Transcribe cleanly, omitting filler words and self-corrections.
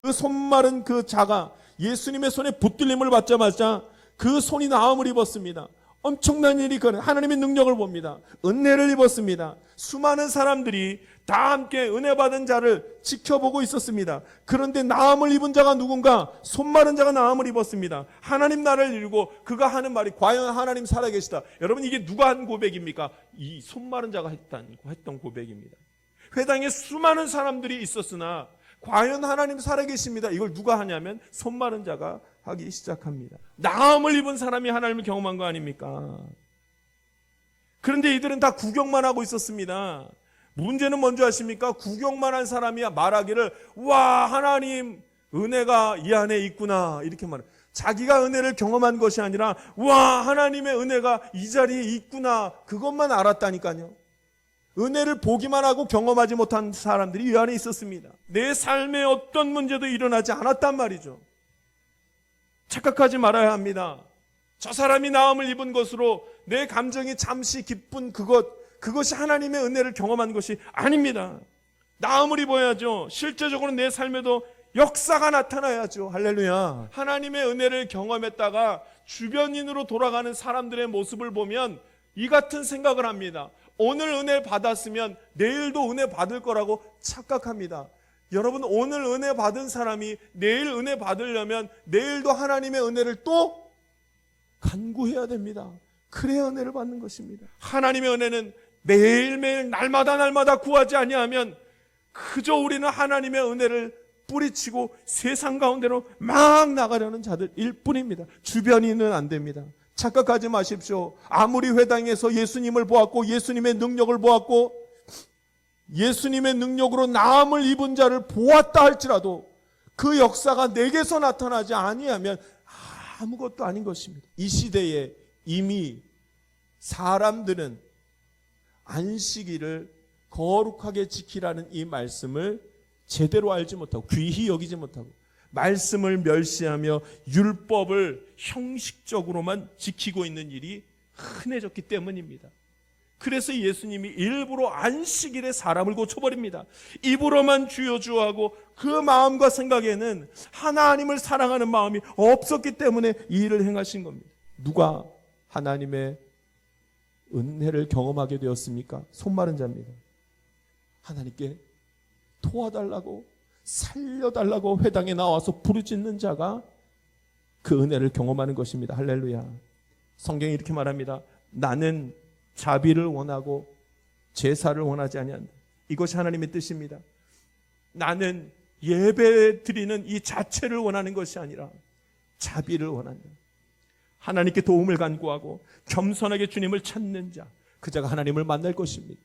그 손마른 그 자가 예수님의 손에 붙들림을 받자마자 그 손이 나음을 입었습니다. 엄청난 일이 그는 하나님의 능력을 봅니다. 은혜를 입었습니다. 수많은 사람들이 다 함께 은혜 받은 자를 지켜보고 있었습니다. 그런데 나음을 입은 자가 누군가? 손마른 자가 나음을 입었습니다. 하나님 나라를 이루고 그가 하는 말이 과연 하나님 살아계시다. 여러분, 이게 누가 한 고백입니까? 이 손마른 자가 했던 고백입니다. 회당에 수많은 사람들이 있었으나 과연 하나님 살아계십니다. 이걸 누가 하냐면 손마른 자가 하기 시작합니다. 나음을 입은 사람이 하나님을 경험한 거 아닙니까? 그런데 이들은 다 구경만 하고 있었습니다. 문제는 뭔지 아십니까? 구경만 한 사람이 말하기를 와, 하나님 은혜가 이 안에 있구나, 이렇게 말해요. 자기가 은혜를 경험한 것이 아니라 와, 하나님의 은혜가 이 자리에 있구나, 그것만 알았다니까요. 은혜를 보기만 하고 경험하지 못한 사람들이 이 안에 있었습니다. 내 삶에 어떤 문제도 일어나지 않았단 말이죠. 착각하지 말아야 합니다. 저 사람이 나음을 입은 것으로 내 감정이 잠시 기쁜 그것이 하나님의 은혜를 경험한 것이 아닙니다. 나음을 입어야죠. 실제적으로 내 삶에도 역사가 나타나야죠. 할렐루야. 하나님의 은혜를 경험했다가 주변인으로 돌아가는 사람들의 모습을 보면 이 같은 생각을 합니다. 오늘 은혜 받았으면 내일도 은혜 받을 거라고 착각합니다. 여러분, 오늘 은혜 받은 사람이 내일 은혜 받으려면 내일도 하나님의 은혜를 또 간구해야 됩니다. 그래야 은혜를 받는 것입니다. 하나님의 은혜는 매일매일 날마다 구하지 아니하면 그저 우리는 하나님의 은혜를 뿌리치고 세상 가운데로 막 나가려는 자들일 뿐입니다. 주변인은 안 됩니다. 착각하지 마십시오. 아무리 회당에서 예수님을 보았고 예수님의 능력을 보았고 예수님의 능력으로 나음을 입은 자를 보았다 할지라도 그 역사가 내게서 나타나지 아니하면 아무것도 아닌 것입니다. 이 시대에 이미 사람들은 안식일을 거룩하게 지키라는 이 말씀을 제대로 알지 못하고 귀히 여기지 못하고 말씀을 멸시하며 율법을 형식적으로만 지키고 있는 일이 흔해졌기 때문입니다. 그래서 예수님이 일부러 안식일에 사람을 고쳐버립니다. 입으로만 주여 주여 하고 그 마음과 생각에는 하나님을 사랑하는 마음이 없었기 때문에 이 일을 행하신 겁니다. 누가 하나님의 은혜를 경험하게 되었습니까? 손마른 자입니다. 하나님께 도와달라고 살려달라고 회당에 나와서 부르짖는 자가 그 은혜를 경험하는 것입니다. 할렐루야. 성경이 이렇게 말합니다. 나는 자비를 원하고 제사를 원하지 아니한다. 이것이 하나님의 뜻입니다. 나는 예배 드리는 이 자체를 원하는 것이 아니라 자비를 원한다. 하나님께 도움을 간구하고 겸손하게 주님을 찾는 자, 그 자가 하나님을 만날 것입니다.